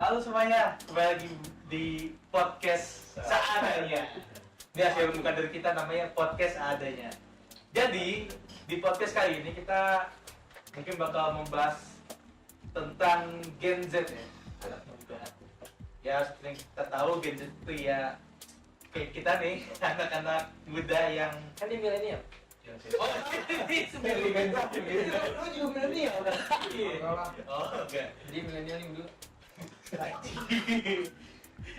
Halo semuanya, kembali lagi di podcast seadanya. Ini hasil bukan dari kita, namanya podcast seadanya. Jadi di podcast kali ini kita mungkin bakal membahas tentang Gen Z ya, anak muda. Ya seperti yang kita tahu Gen Z itu ya kayak kita nih, anak-anak muda yang Kan dia milenial. oh ini sebenarnya Lu juga milenial kan? oh enggak. Dia milenial nih dulu.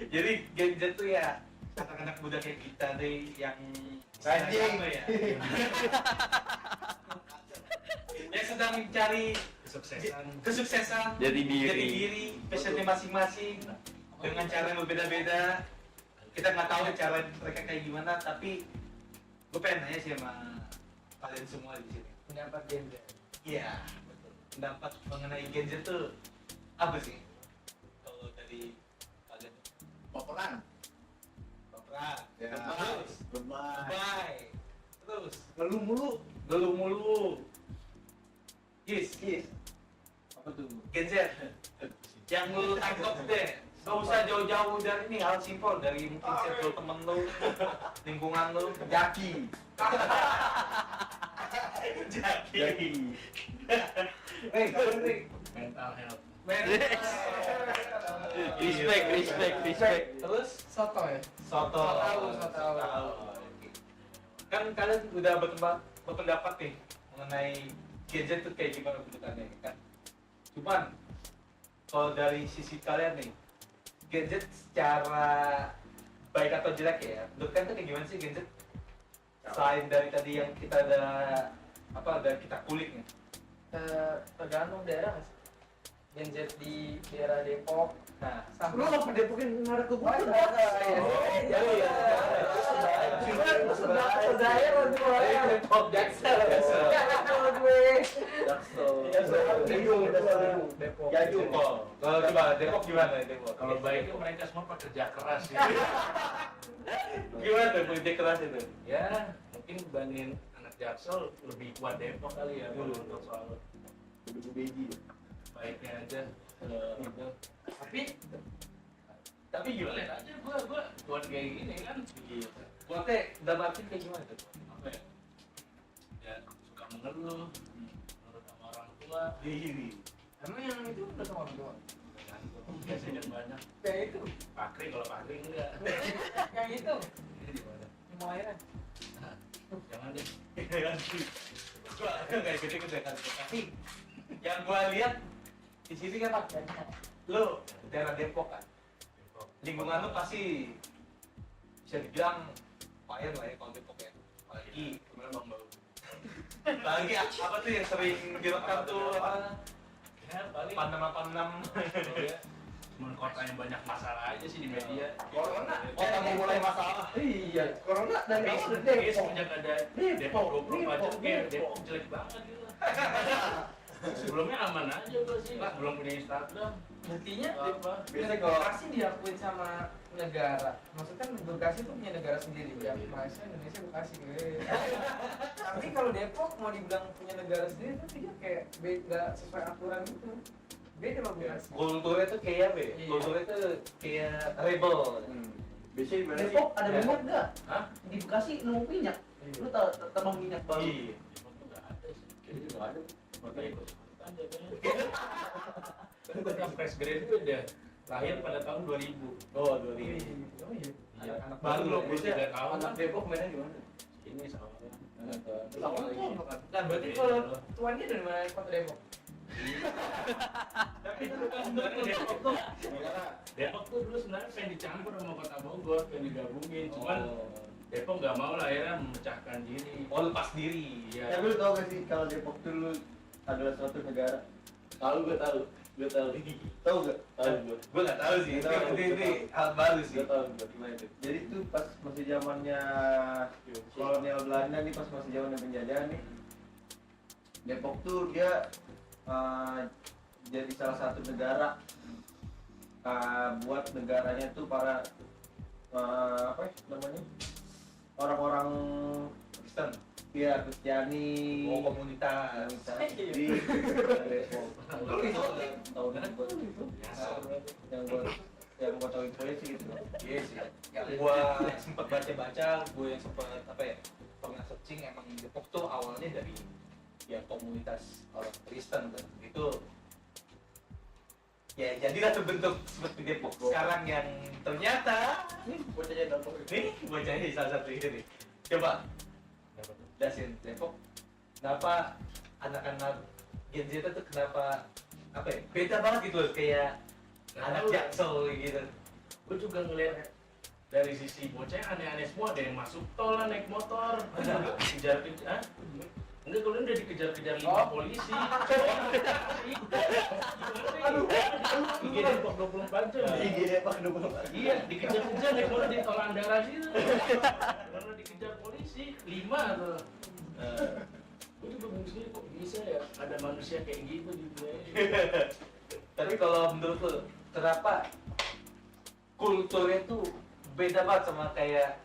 Jadi Gen Z tuh ya anak-anak muda kayak kita nih yang Anjing. apa ya? Yang sedang mencari kesuksesan, Jadi diri. passionnya masing-masing dengan cara yang berbeda-beda. Kita nggak tahu cara mereka kayak gimana, tapi gue pengen nanya sih sama kalian semua di sini. Pendapat Gen Z. Iya, betul. Pendapat mengenai Gen Z tuh apa sih? Kalau dari kalian? Baperan. Baperan. Ya. Terus. Lebay. Bye. Terus. Ngeluh mulu. Ngeluh mulu. Yes. Apa tuh? Gen Z. Yang lu tangkap deh. Gak usah jauh-jauh dari ini, hal simpel dari mungkin circle temen lu, lingkungan lu. Jaki. Jadi. Mental health. Respect. Terus Soto ya? soto. Soto. Kan kalian udah berpendapat nih mengenai Gen Z itu kayak gimana bentukannya kan. Cuman kalau dari sisi kalian nih, Gen Z secara baik atau jelek ya, menurut kalian tuh kayak gimana sih Gen Z? Selain dari tadi yang kita dari kita kulik nih. Tergantung daerah nggak sih? Gen Z di daerah Depok. Nah, Lu ngapa Depokin ngarep ke gua? Depok Jaksel. Kalau gue. Depok. Kalau coba Depok gimana Depok? Kalau baiknya mereka semua pekerja keras ya. Gimana tuh politik keras itu? Ya, mungkin dibandingin anak Jaksel lebih kuat Depok kali ya kalau untuk soal baiknya aja. Gitu. Tapi gimana? Lihat aja gua buat kayak gini kan. Gitu. Buatnya dalam arti kayak gimana tuh? Apa ya? Ya suka mengeluh, menurut sama orang tua. Diri. Emang yang itu udah sama orang tua? Tergantung. Biasanya banyak. Yang itu? Pakri kalau pakri enggak. Yang itu? Ini di mana? Yang mau lahiran? Jangan deh. Gua nggak ikut kan. Tapi yang gua lihat di sini kan lo daerah Depok kan, lingkungan lo pasti bisa dibilang lumayan lah ya kalau Depok ya. Apalagi Gimana Bang Bau? apalagi apa tuh yang sering direkam tuh apa Ya paling panam. ya. Cuman kota yang banyak masalah aja sih di media. Corona. Kota mau mulai masalah. Iya, corona dari Tapi awal kayak Depok. semenjak ada Depok 24 jam kayak Depok jelek banget gitu. Sebelumnya aman aja gua sih, belum punya Instagram. Buktinya Apa? Biasanya kalau Bekasi diakuin sama negara. Maksudnya Bekasi itu punya negara sendiri. Ya, Malaysia, Indonesia, Bekasi. Tapi kalau Depok mau dibilang punya negara sendiri itu dia kayak nggak sesuai aturan gitu. Beda sama Bekasi. Kulturnya tuh kayak apa ya? Iya. Kulturnya tuh kayak rebel. biasanya gimana sih? Depok ada Ya. minyak nggak? Hah? Di Bekasi nemu minyak. Iya. Lu tambang minyak baru. Iya. Depok tuh nggak ada sih. Jadi juga ada. Makanya ikut aja kayaknya. Kan yang fresh grade itu udah lahir pada tahun 2000. Oh, 2000. Oh iya. Anak baru loh, Umur biasanya 3 tahun. Anak Depok mainnya gimana? Ini sawahnya. Sama lagi. Nah, berarti kalau tuannya dari mana kota Depok? Tapi itu kan sebenarnya Depok tuh dulu sebenarnya pengen dicampur sama kota Bogor, pengen digabungin. Cuman Depok nggak mau lah akhirnya memecahkan diri. Oh, lepas diri. Iya. Tapi lu tau gak sih kalau Depok dulu adalah suatu negara? Gue tahu. Tahu gak? Tahu gue. Gue nggak tahu sih. Nggak tahu. Ini hal baru sih. Gue tahu gimana itu. Jadi tuh pas masih zamannya kolonial Belanda nih, pas masih zamannya penjajahan nih, Depok tuh dia jadi salah satu negara buat negaranya tuh para apa ya namanya, orang-orang Kristen. Iya, Kristiani. Oh, komunitas. Di Depok. Yang gua tahu infonya sih gitu. Iya sih. Yang gua sempat baca-baca, gue yang sempat apa ya, pernah searching, emang Depok tuh awalnya dari ya komunitas orang Kristen kan. Itu ya jadilah terbentuk seperti Depok sekarang yang ternyata nih bocahnya salah satu ini nih. Coba jelasin Depok, kenapa anak-anak Gen Z itu kenapa apa ya, beda banget gitu loh, kayak anak Jaksel gitu. Gue juga ngeliat dari sisi bocah aneh-aneh semua, ada yang masuk tol lah naik motor, kejar-kejar. Enggak, kalau udah dikejar-kejar 5 polisi. IG Depok 24 jam. IG Depok 24. Iya, dikejar-kejar naik motor di tol Andara situ. Karena dikejar polisi 5 tuh. Gue juga bingung sendiri, kok bisa ya ada manusia kayak gitu di dunia ini. Tapi kalau menurut lo, kenapa kulturnya tuh beda banget sama kayak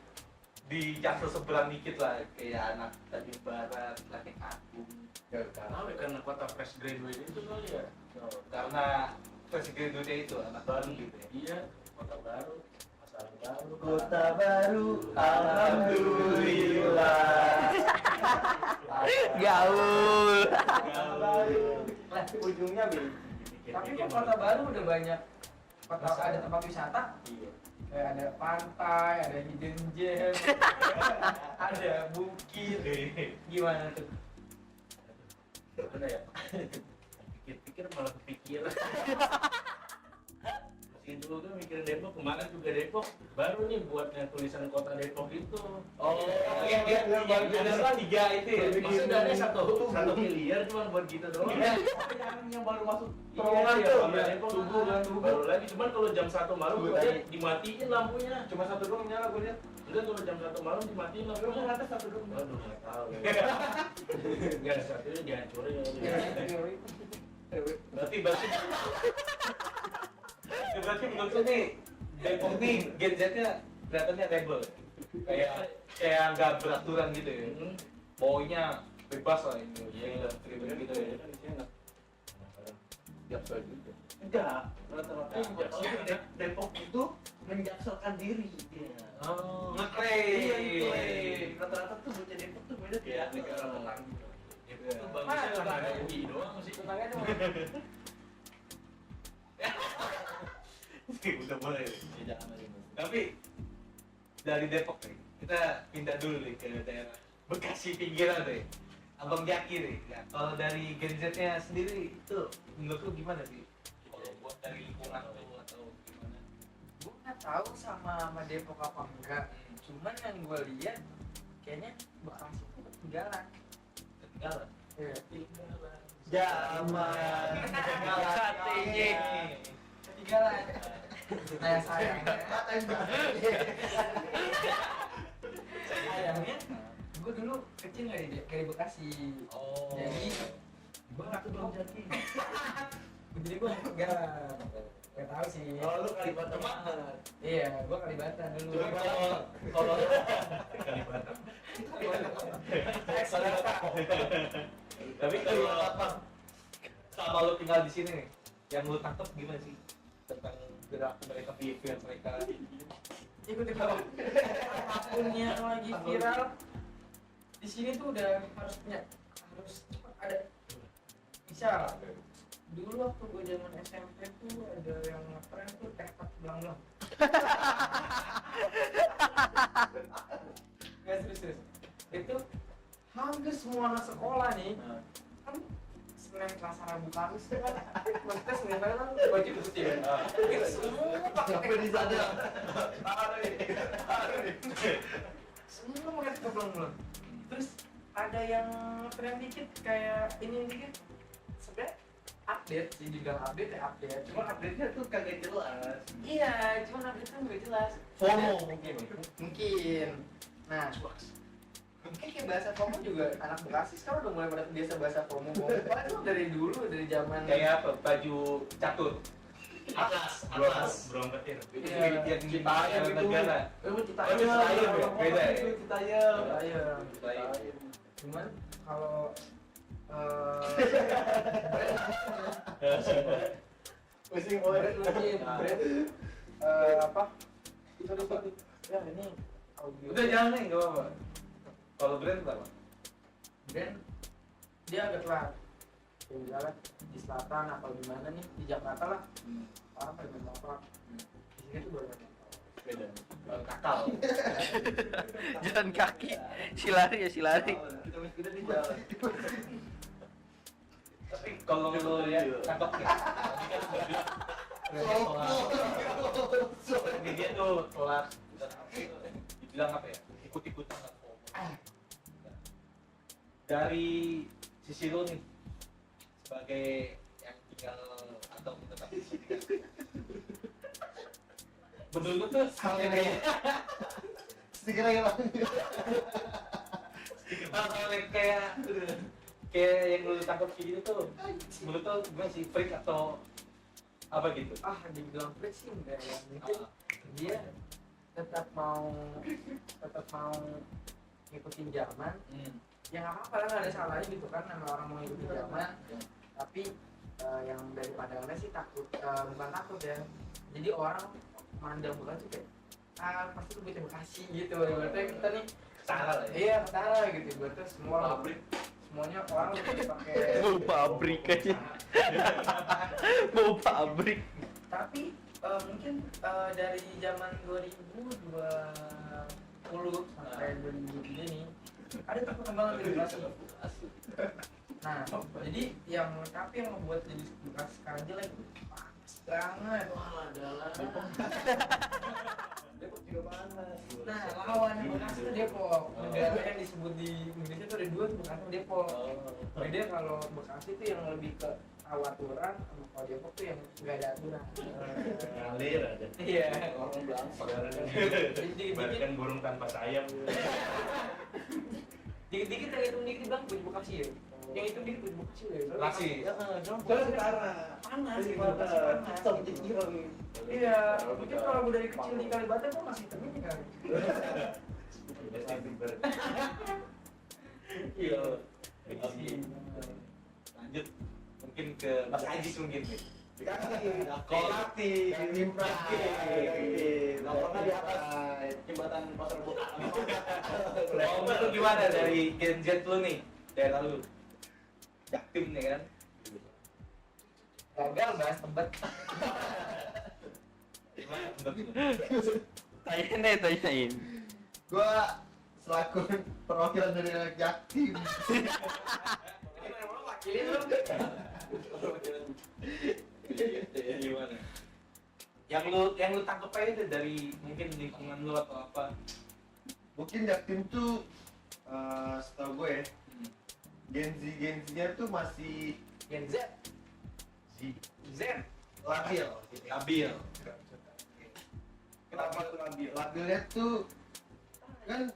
di Jaksel seberang dikit lah, kayak anak Tanjung Barat, Laki Agung. Karena kota fresh graduate itu kali ya. Karena fresh graduate itu anak baru gitu ya. Iya, kota baru, masalah baru. Kota baru, alhamdulillah. Gaul. Lah, ujungnya Bil. Tapi kok kota baru udah banyak kota, ada tempat wisata, Iya. kayak ada pantai, ada hidden gem, ada bukit. Gimana tuh? Mana ya? Pikir-pikir malah kepikiran. Masih dulu kan mikirin Depok, kemarin juga Depok baru nih buatnya tulisan kota Depok itu. Oh, yang baru 3 itu ya. Maksudnya ada 1 miliar cuma buat gitu doang. Yang baru masuk Terowongan terowongan tuh, tuh. ya, Depok Subuh kan, baru lagi. Cuman kalau jam 1 malam Subuh gua lihat tadi. dimatiin lampunya. Cuma satu doang nyala gue lihat. Enggak, kalau jam 1 malam dimatiin lampunya. Emang atas satu doang. Aduh, nggak tahu. Enggak, satunya dihancurin. Berarti menurut lu nih Depok nih Gen Z-nya kelihatannya rebel. Kayak nggak beraturan gitu ya. Maunya bebas lah ini. Iya, freedom gitu ya. Jaksel juga. Enggak, rata-rata yang gua tahu Jaksel. Depok itu menjakselkan diri dia. Oh, Iya, ngeklaim. rata-rata tuh bocah Depok tuh beda Iya, tidak negara tetangga. Depok tuh bagusnya karena ada UI doang sih. Tenangnya cuma Udah boleh. Tapi dari Depok nih, kita pindah dulu nih ke daerah Bekasi pinggiran deh. Abang Jaki nih. Ya, kalau dari Gen Z-nya sendiri itu menurut lu gimana sih? Kalau buat dari lingkungan lu atau gimana? gue nggak tahu sama Depok apa enggak. Cuman yang gue lihat kayaknya Bekasi itu ketinggalan. Ketinggalan. Iya. Zaman Ketinggalan. Nah, sayangnya gue dulu kecil nggak di Bekasi. Oh. Jadi Gua nggak tuh belum jadi. jadi gue nggak tahu sih. Oh, lu Kalibata banget. Iya, gue Kalibata dulu. Cuma kalau Kalibata. tapi kalau apa? Sama lu tinggal di sini nih, yang lu tangkap gimana sih tentang gerak mereka, behavior mereka? Ikut apapun yang lagi viral di sini tuh udah harus cepat ada. Misal dulu waktu gue zaman SMP tuh ada yang ngetren tuh tektok belang-belang. Nggak serius. Itu hampir semua anak sekolah nih kan Senin, Selasa, Rabu, Kamis tuh kan maksudnya Senin kan baju putih ya. Itu semua pakai di sana. semua pakai tektok belang-belang. Terus ada yang tren dikit kayak ini dikit sebenarnya update sih, dibilang update ya update, cuma Update-nya tuh kagak jelas. iya, cuma update kan nggak jelas. FOMO mungkin. Nah, mungkin kayak bahasa FOMO juga anak Bekasi sekarang udah mulai pada biasa bahasa FOMO. Padahal itu dari dulu, dari zaman Kayak apa? Baju catur. Atlas. Belum petir. Itu Iya. yang Citayam Citayam itu. negara. kita Oh, itu Citayam ya? Beda ya? Citayam. Citayam. Cuman kalau Pusing brand mungkin brand apa? Sorry. Ya ini audio. Udah jangan nih, nggak apa-apa. Kalau brand apa? Brand dia agak telat. Ya, misalnya di selatan atau di mana nih di Jakarta lah. Orang pada main motor. Di sini tuh baru main motor. Beda. Kakal. Jalan kaki, si lari ya si lari. Kita masih di jalan. Tapi kalau lo lihat cakep ya. Dia tuh telat. Dibilang apa ya? Ikut-ikutan. Dari sisi lo nih sebagai yang tinggal atau tetap di sini kan. Menurut tuh hal yang Sedikit lagi Bang. hal yang kayak yang lu tangkap kayak gitu tuh menurut lo gimana sih, freak atau apa gitu? Dibilang freak sih enggak ya. Mungkin dia tetap mau ngikutin zaman. Ya nggak apa-apa lah, nggak ada salahnya gitu kan, nama orang mau ngikutin zaman. Tapi yang dari pandangannya sih takut, bukan takut ya. Jadi orang mandang Bekasi kayak pasti lu bocah Bekasi gitu. Berarti kita nih Salah lah ya. iya ketara gitu. Berarti semua pabrik semuanya orang lebih pakai Mau pabrik aja. Mau pabrik. tapi mungkin dari zaman 2020 sampai 2023 nih ada tuh perkembangan dari Bekasi. Nah, jadi yang membuat jadi Bekasi sekarang jelek itu panas banget. Wah, adalah. Depok juga panas. Nah, lawan Bekasi itu Depok. Negara yang disebut di Indonesia itu ada dua tuh, Bekasi sama Depok. Beda kalau Bekasi itu yang lebih ke aturan, sama kalau Depok tuh yang nggak ada aturan. Ngalir aja. Iya. Orang bangsa. Dikit-dikit Bahkan burung tanpa sayap. dikit-dikit yang hitung dikit bang buat Bekasi ya. Yang hitung dikit buat Bekasi ya. Bekasi. Soalnya setara. Panas gitu, Bekasi panas. Iya, mungkin kalau gue dari kecil di Kalibata gue masih temen kali. Iya. Lanjut mungkin ke Mas Ajis mungkin nih. Kolati, Limprak, nongkrongnya di atas jembatan Pasar Buka. Kalau menurut lu gimana dari Gen Z lu nih? Daerah lu? Jaktim nih kan? Gagal bahas tebet. Gimana menurut lu? Tanyain. Gua selaku perwakilan dari anak Jaktim. Wakilin lu. Gimana? Yang lu tangkep aja deh dari mungkin lingkungan lu atau apa? Mungkin Jaktim tuh setahu gue ya, Gen Z-nya tuh masih Gen Z. Z. labil. Labil. Kenapa tuh labil? Labilnya tuh kan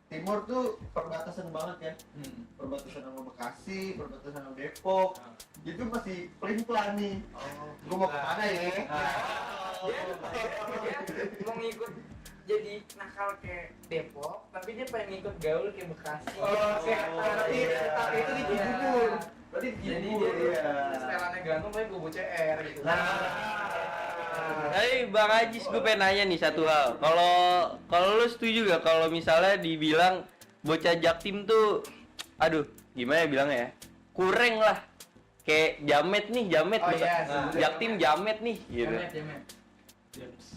Timur tuh perbatasan banget kan, perbatasan sama Bekasi, perbatasan sama Depok, itu masih pelin-pelan nih. Gua mau kemana ya? Dia mau ngikut jadi nakal kayak Depok, tapi dia pengen ngikut gaul kayak Bekasi. Itu di Cibubur. Berarti di Jadi Cibubur dia ya. setelannya gantung tapi bobo CR gitu. Tapi Bang Ajis, gue pengen nanya nih satu hal. Kalau lu setuju gak kalau misalnya dibilang bocah Jaktim tuh, aduh, gimana ya bilangnya ya? Kurang lah. Kayak jamet nih, jamet. Oh, bocah. iya, Nah, setuju. Jaktim jamet nih, gitu. Jamet.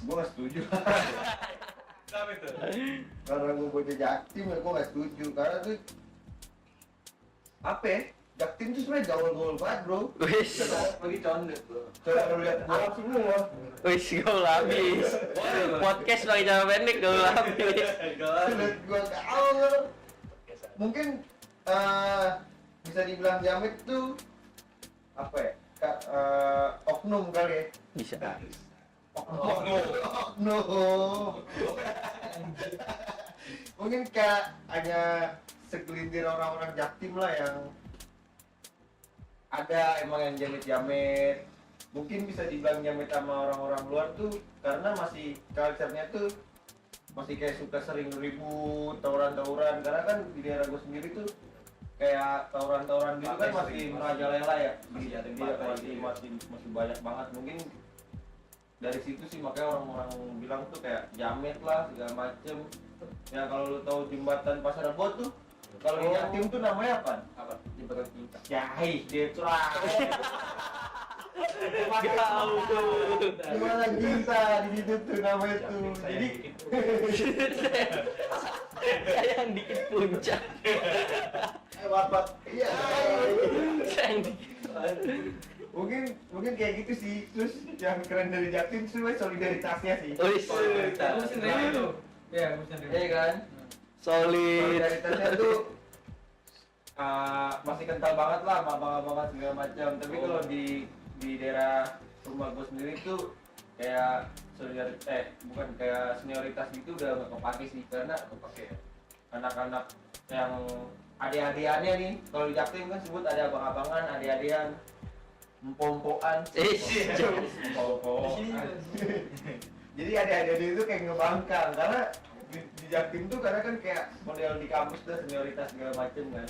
Gua gak setuju. Kenapa itu? Karena gua bocah Jaktim ya gua gak setuju. Karena tuh apa ya? Jaktim tuh sebenarnya gaul-gaul banget bro. Wis, Lagi condet bro. Coba lu lihat Arab semua. wis gaul habis. Podcast pakai cara pendek gaul habis. Lihat gua gaul. Mungkin bisa dibilang jamet tuh apa ya? Oknum kali ya. Bisa. Oknum. Mungkin kayak hanya segelintir orang-orang Jaktim lah yang ada emang yang jamet-jamet. Mungkin bisa dibilang jamet sama orang-orang luar tuh karena masih culture-nya tuh masih kayak suka sering ribut, tawuran-tawuran, karena kan di daerah gue sendiri tuh kayak tawuran-tawuran gitu kan masih merajalela ya. Masih ada yang Iya, partai. masih banyak banget. Mungkin dari situ sih makanya orang-orang bilang tuh kayak jamet lah segala macem. Ya kalau lu tahu jembatan Pasar Rebo tuh, kalau di Jatim tuh namanya apa? Apa? Jembatan cinta. Yahai, dia curang. Tahu tuh. Jembatan cinta di situ tuh namanya tuh. Jadi Sayang dikit puncak. wabat. Iya. Sayang dikit. Mungkin kayak gitu sih. Terus yang keren dari Jatim sebenarnya solidaritasnya sih. Wis. Gue sendiri tuh. Iya, gue sendiri. Iya kan? Solid. Solidaritasnya tuh masih kental banget lah, abang-abangan segala macam. Tapi kalau di daerah rumah gue sendiri tuh kayak bukan kayak senioritas gitu udah nggak kepake sih, karena anak-anak yang adik-adikannya nih, kalau di Jaktim kan sebut ada abang-abangan, adik-adikan, empom-poan, jadi adik-adik itu kayak ngebangkang karena di Jaktim tuh karena kan kayak model di kampus tuh senioritas segala macem kan,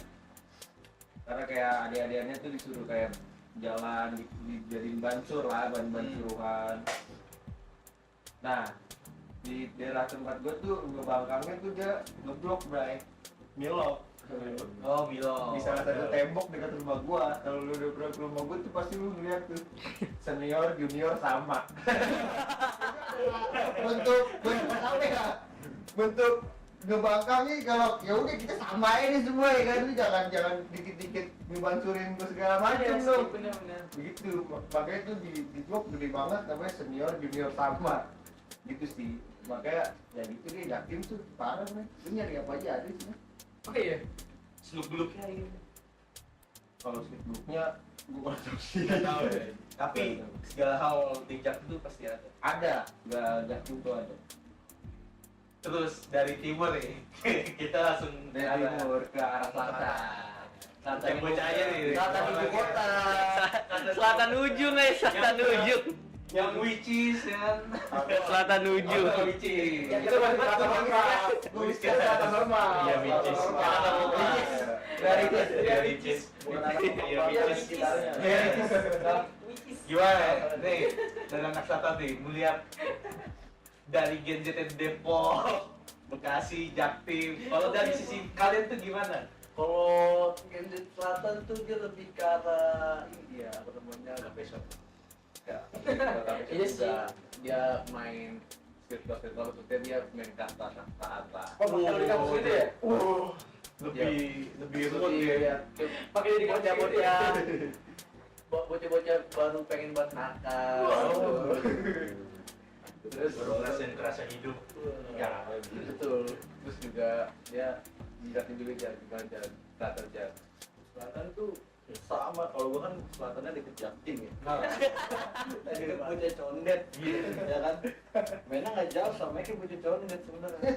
karena kayak adik-adikannya tuh disuruh kayak jalan dijadiin bansur lah, ban suruhan. Nah di daerah tempat gue tuh ngebangkangnya tuh dia ngeblok bray, milok. Oh, Milo. Di salah satu tembok dekat rumah gua. Kalau lu udah pernah ke rumah gua tuh pasti lu ngeliat tuh senior junior sama. bentuk apa ya? Bentuk ngebangkangnya kalau ya udah kita samain nih semua ya kan, lu jangan dikit-dikit ngebansurin gua segala macam lu. Bener-bener. Begitu, makanya tuh di blok gede banget namanya senior junior sama. Gitu sih. Makanya ya gitu deh, Jatim tuh parah nih. Lu nyari apa aja ada sih. Oh iya. Seluk-beluknya ini. Kalau sleepbooknya gue kurang tahu sih. Nggak tahu ya. Tapi segala hal di Jaktim itu pasti ada. Ada, nggak itu ada. Terus dari timur nih, kita langsung Dari arah timur ke arah selatan. Selatan yang bocah aja nih. Selatan ibu kota. Selatan ujung guys, selatan ujung. Yang which is kan. Selatan ujung. Oh, which is. Itu masih selatan normal. Gue bisa selatan normal. Iya, which is. Dari Iya, which is. bukan anak Iya, normal, which is. sekitarnya. Gimana nih dari anak selatan nih melihat dari Gen Z Depok, Bekasi, Jaktim. Kalau dari sisi kalian tuh gimana? Kalau Gen Z Selatan tuh dia lebih ke arah ini dia apa namanya nggak besok. Ya, Iya sih. dia main circle maksudnya dia main kata atas. Oh, kalau di kampus itu ya? Lebih ruwet ya. Iya. Pakai jadi Bocah-bocah bocah-bocah baru pengen buat nakal. Wow. Terus Baru ngerasain kerasa hidup. ya betul. Terus juga dia jelasin juga jalan selatan jalan. Selatan tuh sama, kalau gua kan selatannya deket Jaktim ya. Deket bocah condet gitu ya kan. Mainnya nggak jauh sama kayak bocah condet sebenarnya.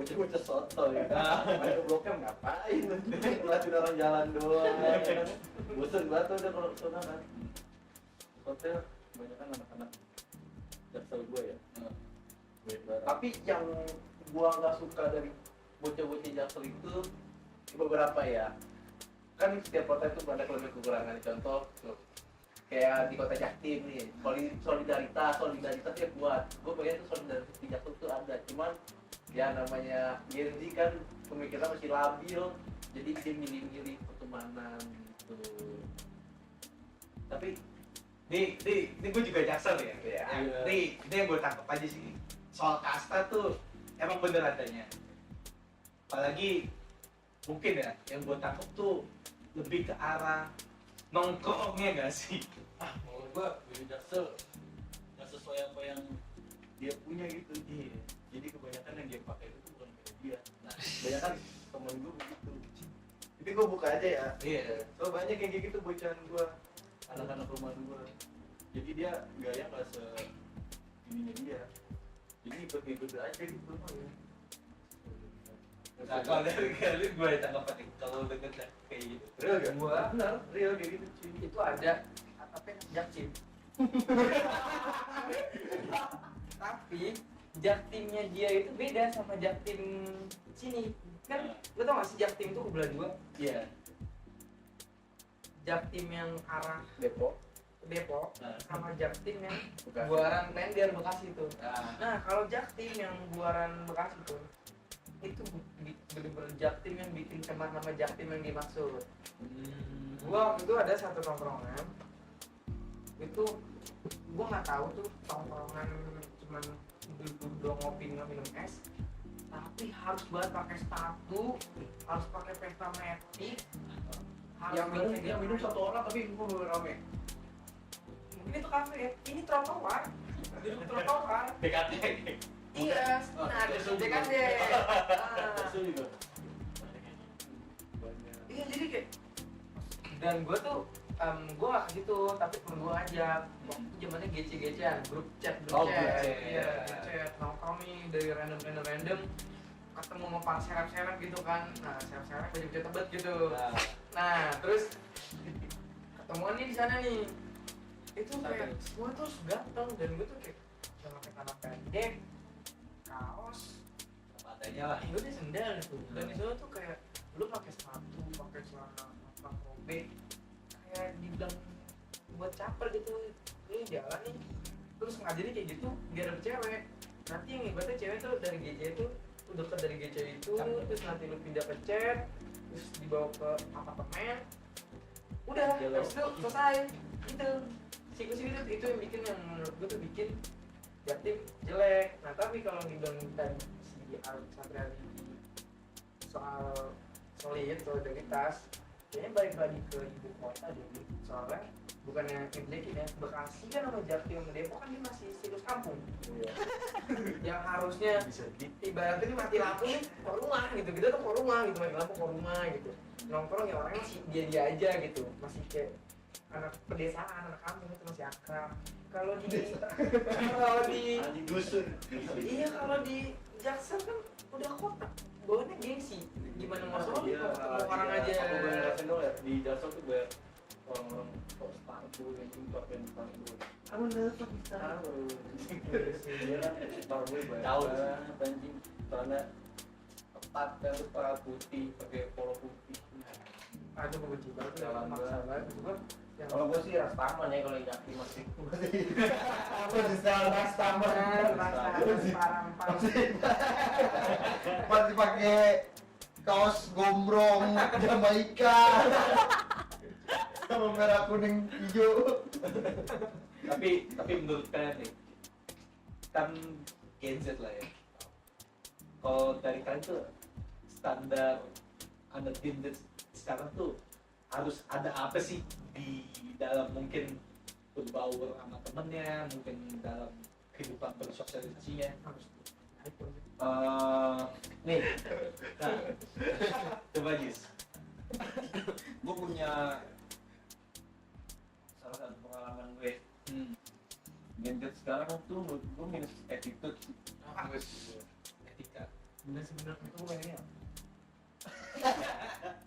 Bocah soto ya. Main ke bloknya ngapain? Ngeliatin orang jalan doang. Ya kan? Bosen banget udah kalau kesana kan. Soalnya banyak kan anak-anak Jaksel gua ya. Tapi yang gua nggak suka dari bocah-bocah Jaksel itu beberapa ya, kan setiap kota itu ada kelebihan kekurangan. Contoh tuh, kayak di kota Jaktim nih, solidaritas dia kuat. Gue pengen tuh solidaritas di Jaktim tuh ada, cuman ya namanya Gen Z kan pemikiran masih labil, jadi dia milih-milih pertemanan gitu. Tapi ini gue juga Jaksel ya. Iya. Ini yang gue tangkap aja sih. Soal kasta tuh emang bener adanya. Apalagi mungkin ya yang gue tangkap tuh lebih ke arah nongkrongnya gak sih? Menurut gua di Jaksel nggak sesuai apa yang dia punya gitu. Iya. Jadi kebanyakan yang dia pakai itu bukan kayak dia. Nah, kebanyakan temen gua begitu. Jadi gua buka aja ya. Iya. So banyak yang kayak gitu bocahan gua, anak-anak rumah gua. Jadi dia gaya nggak se ininya dia. Jadi ikut aja gitu ya. Nah, kalau dari kalian gue tangkap apa nih? Kalau deket kayak gitu. Real gak? Gua Benar, real kayak gitu cuy. itu ada tapi Jaktim. Tapi Jaktimnya dia itu beda sama Jaktim sini. Kan lu tau gak sih Jaktim itu belah dua? Iya. Jaktim yang arah Depok. Depok Nah. sama Jaktim yang Bekasi. buaran Klender Bekasi tuh. Nah, Nah, kalau Jaktim yang buaran Bekasi tuh itu bener-bener Jaktim yang bikin cemar nama Jaktim yang dimaksud. Gua waktu itu ada satu tongkrongan itu gua nggak tahu tuh tongkrongan cuman duduk doang ngopi minum es, tapi harus banget pakai sepatu, harus pakai pesta metik, Yang minum satu orang tapi gue rame. mungkin itu kafe ya, ini trotoar, duduk trotoar. BKT. Iya, nah ada DKD. Itu juga. Iya jadi kayak dan gue tuh gue gak ke situ tapi temen gue ngajak waktu itu zamannya GC-GC-an grup chat Oh, grup chat. iya grup chat nongkrong nih dari random ketemu sama para serap-serap gitu kan. Nah serap-serap baju tebet gitu. Nah terus ketemuan nih di sana nih itu kayak semua tuh ganteng dan gue tuh kayak udah pakai celana pendek kaos Adanya lah. ya udah sendal gitu dan di sana tuh kayak lu pakai sepatu pakai celana robek kayak dibilang buat caper gitu lu jalan nih terus ngajarin kayak gitu biar dapet cewek nanti yang ibaratnya cewek tuh dari GC itu lu deket dari GC itu terus nanti lu pindah ke chat terus dibawa ke apartemen udah habis itu selesai gitu siklus itu yang bikin yang menurut gue tuh bikin Jaktim jelek. Nah tapi kalau dibilang tadi si Arif Satria soal solid solidaritas kayaknya balik lagi ke ibu kota deh soalnya bukannya ngejelekin ya Bekasi kan sama Jaktim Depok kan dia masih siklus kampung yang harusnya ibaratnya ini mati lampu nih ke rumah gitu kita tuh ke rumah gitu mati lampu ke rumah gitu nongkrong ya orangnya masih dia aja gitu masih kayak anak pedesaan anak kampung itu masih akrab kalau di Anjing dusun. iya kalau di Jaksel kan udah kota bawaannya gengsi gimana mau solo Iya, ketemu orang aja Aku gue ngerasain dong ya, di Jaksel tuh banyak orang-orang kok Istanbul yang jumpa kan Istanbul. Kamu nelfon kita. Dia kan Istanbul banyak Jauh. banget anjing. Karena ketat kan tuh para putih, pakai polo putih. aduh gue benci banget udah Dalam maksa banget. banget gue yang Kalau gue sih Rastaman ya kalau Jaktim masih. apa di style Rastaman Masih pakai kaos gombrong Jamaika sama merah kuning hijau. Tapi menurut kalian nih kan Gen Z lah ya. Kalau dari kalian tuh standar anak Gen Z sekarang tuh harus ada apa sih di dalam mungkin berbaur sama temennya, mungkin dalam kehidupan bersosialisasinya. Nih, Nah, coba Jis. gue punya salah satu pengalaman gue. Gen Z sekarang tuh menurut gue minus attitude sih. Etika. bener sebenarnya itu gue ini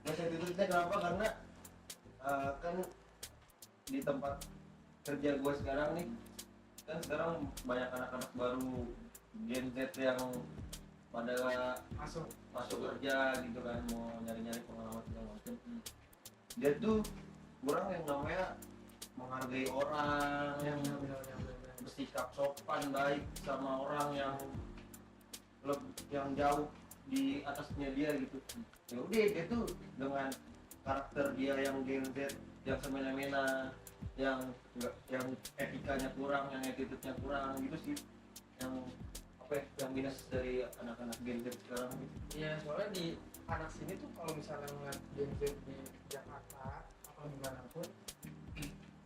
Minus attitude-nya kenapa? Karena kan di tempat kerja gue sekarang nih kan sekarang banyak anak-anak baru Gen Z yang pada masuk masuk kerja gitu kan mau nyari-nyari pengalaman segala macam. Dia tuh kurang yang namanya menghargai orang, yang bersikap sopan baik sama orang yang jauh di atasnya dia gitu. Ya udah dia tuh dengan karakter dia yang Gen Z yang semena-mena yang etikanya kurang, yang attitude-nya kurang gitu sih yang apa ya, yang minus dari anak-anak Gen Z sekarang gitu. iya soalnya di anak sini tuh kalau misalnya ngeliat Gen Z di Jakarta atau dimanapun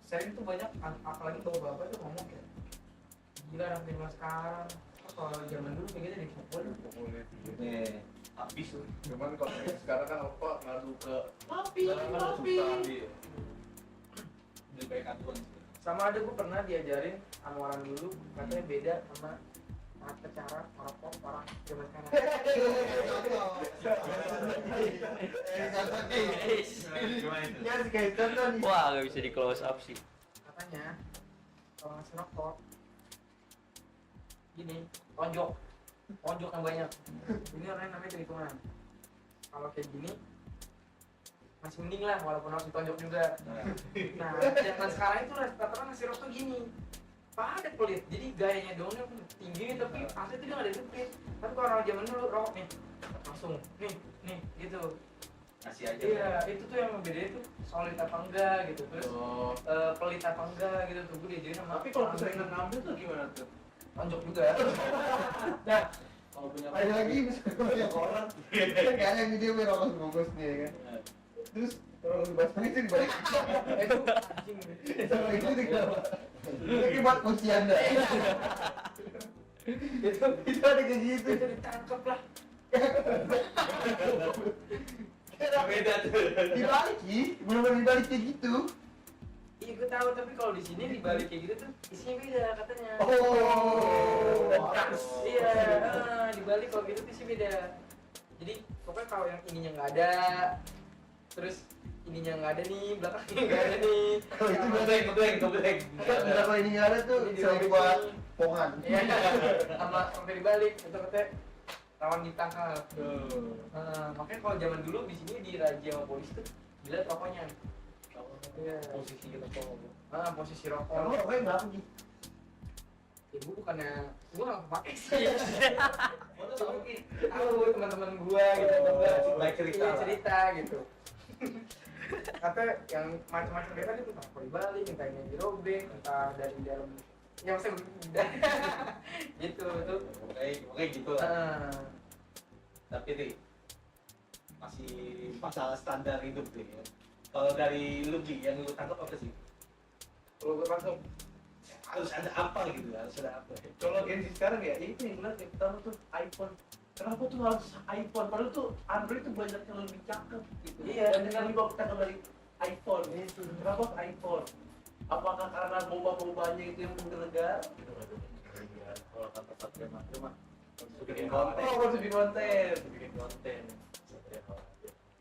sering tuh banyak apalagi bapak-bapak tuh ngomong kayak gila anak zaman sekarang. Kalau zaman dulu mikirnya dipukul Nih, Habis tuh. Cuman kalau yang sekarang kan apa ngadu ke papi sekarang kan papi susah dia. Lebih baik aturan sih. sama ada gue pernah diajarin sama orang dulu katanya beda sama cara merokok orang zaman sekarang. Gimana itu? ya sih kayak contoh nih. Wah, gak bisa di close up sih. Katanya kalau ngasih rokok gini, tonjok yang banyak. Ini orangnya namanya hitungan. Kalau kayak gini masih mending lah, walaupun harus ditonjok juga. Nah, zaman sekarang itu rata-rata ngasih rok tuh gini, padat pelit, jadi gayanya doang tinggi tapi asli itu dia nggak ada pelit. Tapi kalau orang zaman dulu rok nih langsung nih gitu. Kasih aja. Iya, itu tuh yang membedain tuh solid apa enggak gitu, terus pelit apa enggak gitu tuh gue diajarin sama. Tapi kalau keseringan ngambil tuh gimana tuh? tonjok juga. Nah, Kalau punya Ada lagi misalnya banyak orang kan kayak yang video merokok bungkus nih ya kan. Terus kalau dibasmi itu dibalik. itu anjing. Sama itu dikenapa? Ini buat kunci anda. Itu ada kayak gitu. Itu ditangkap lah. Beda tuh. Dibalik sih, benar-benar dibalik kayak gitu. Iya gue tahu, tapi kalau di sini dibalik kayak gitu tuh isinya beda katanya. Oh. Iya, dibalik kalau gitu tuh isinya beda. Jadi pokoknya kalau yang ininya nggak ada, terus ininya nggak ada nih, belakangnya nggak ada nih. Kalau itu Ngebleng. enggak kalau ini nggak ada tuh Ini selain dirobek buat nih. pongan. Iya, sama sampai dibalik itu katanya rawan ditangkap. Makanya kalau zaman dulu di sini di razia sama polisi tuh dilihat rokoknya. Iya. Posisi kita kok. Posisi rokok. Kamu rokoknya berapa sih? Ya gue bukannya, gue gak pakai sih. Tahu teman-teman gue gitu, Baik cerita iya, lah. cerita gitu. Kata yang macam-macam kayak tadi tuh, entah dibalik, entah ini dirobek, entah dari dalam, ya maksudnya gitu tuh. Oke gitu lah. Tapi nih masih masalah standar hidup nih ya. Kalau dari lu Bi, yang lu tangkap apa sih? Kalau gue tangkap, Harus ada apa gitu, harus ada apa. Kalau Gen Z sekarang ya itu yang gue lihat yang pertama tuh iPhone. Kenapa tuh harus iPhone? Padahal tuh Android tuh banyak yang lebih cakep gitu. Iya. Banyak yang lebih cakep dari iPhone. Kenapa iPhone? Apakah karena boba-bobanya itu yang menggelegar? Kalau kata Satria mah Bikin konten. Oh, harus bikin konten. bikin konten.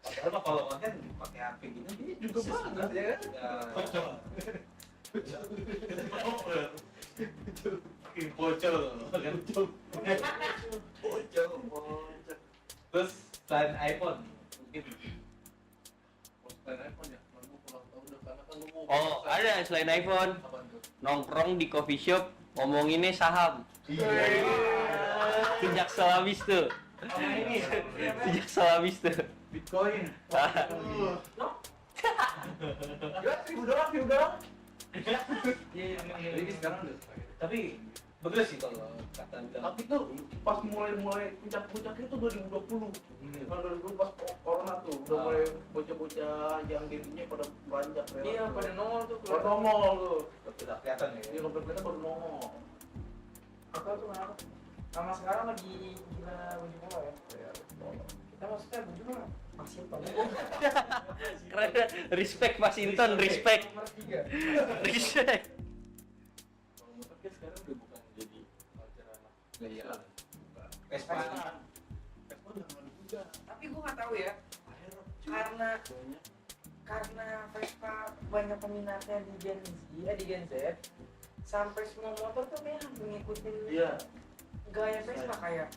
Padahal mah kalau konten pakai HP gini Ini juga bagus ya kan? Bikin bocor kan. Bocor. Terus selain iPhone mungkin Selain iPhone ya, lalu pulang tahun udah karena kan lu mau. Oh, ada selain iPhone. Apaan tuh? Nongkrong di coffee shop ngomonginnya saham. Sejak selabis tuh. sama ini Sejak selabis tuh. Bitcoin. Ya, 1.000 doang, 1.000 doang. Jadi sekarang udah. tapi bagus sih kalau kata bilang Tapi tuh pas mulai puncak-puncaknya tuh 2020. Kalau 2020 pas corona tuh udah mulai bocah-bocah yang gamenya pada beranjak ya. iya pada nongol tuh. Baru nongol tuh. tidak kelihatan ya. Di nomor kita baru nongol. Apa tuh kenapa? Sama sekarang lagi gila uji bola ya. Kita maksudnya berdua masih banget. Keren. Respect Mas Inton, respect. Nomor 3. Respect. Kalau motor kan sekarang udah bukan jadi culture anak gaya. Vespa Vespa udah nggak ada juga. Tapi gua nggak tahu ya, karena Vespa banyak peminatnya di Gen Z, di Gen Z, sampai semua motor tuh kayak ngikutin Iya. gaya Vespa kayak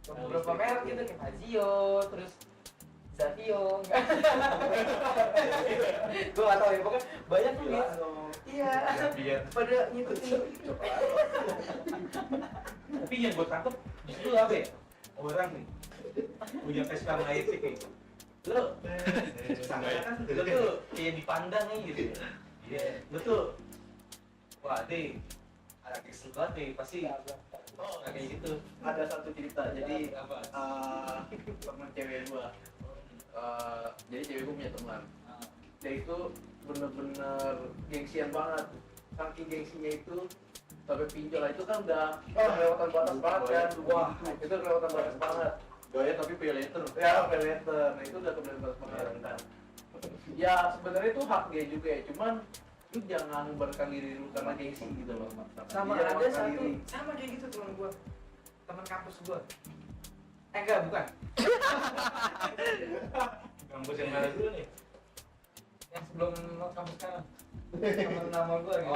beberapa merek gitu kayak Fazio, terus Zavio, enggak. Gua nggak tahu ya, pokoknya banyak tuh gitu. Iya, biar pada ngikutin gitu. tapi yang gue tangkap justru apa ya orang nih punya Vespa Matic nih lo seakan-akan lo tuh kayak dipandang nih gitu iya lo tuh wah deh anak kecil banget nih pasti oh kayak gitu Ada satu cerita. Jadi apa teman cewek gua. Jadi cewek gua punya teman. Dia itu bener-bener gengsian banget. Saking gengsinya itu sampai pinjol lah, itu kan udah kelewatan batas banget kan. Wah, itu kelewatan batas banget. Gaya tapi pay later. Ya, pay later. Nah, itu udah kelewatan batas banget. Nah, ya sebenarnya itu hak dia juga ya. Cuman lu jangan memberkan diri lu karena gengsi gitu loh. Sama Dia ada memberkan satu, diri. sama kayak gitu teman gua, teman kampus gua. Enggak, bukan. kampus yang mana dulu nih Yang sebelum kampus sekarang. Teman nama gua gitu.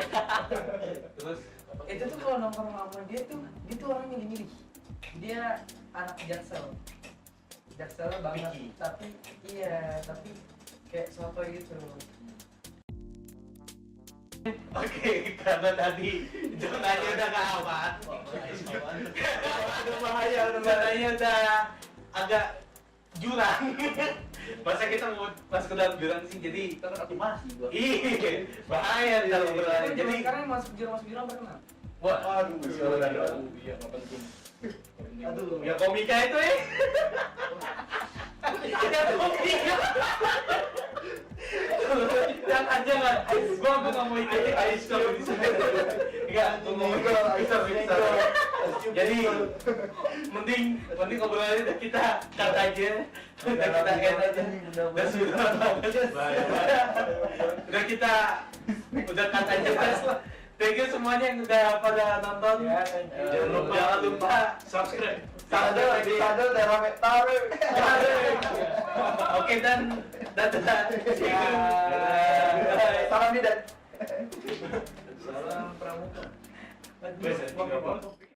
terus Itu tuh kalau nongkrong sama dia tuh orangnya milih-milih. Dia anak jaksel banget, Picky. tapi kayak sotoy gitu. Oke, karena tadi zonanya udah gak aman. Udah bahaya, Zonanya udah agak jurang. Masa kita mau masuk ke dalam jurang sih, jadi Kan aku masih gua. bahaya di dalam jurang. Jadi, sekarang masuk jurang pernah. wah, Aduh, Iya, nggak penting. aduh. ya komika itu ya komika. Dan aja nggak, gua nggak mau ikut ice cream di sana. Enggak, gua mau bisa. Jadi mending ngobrolannya udah kita cut aja, udah kita end aja, udah sudah udah kita udah cut aja guys. Thank you semuanya yang udah pada nonton. Ya, thank you. Jangan lupa Subscribe. subscribe di Taruh. Oke dan dadah. See you. Bye. Salam tidak. Salam pramuka. Biasa, 3 botol.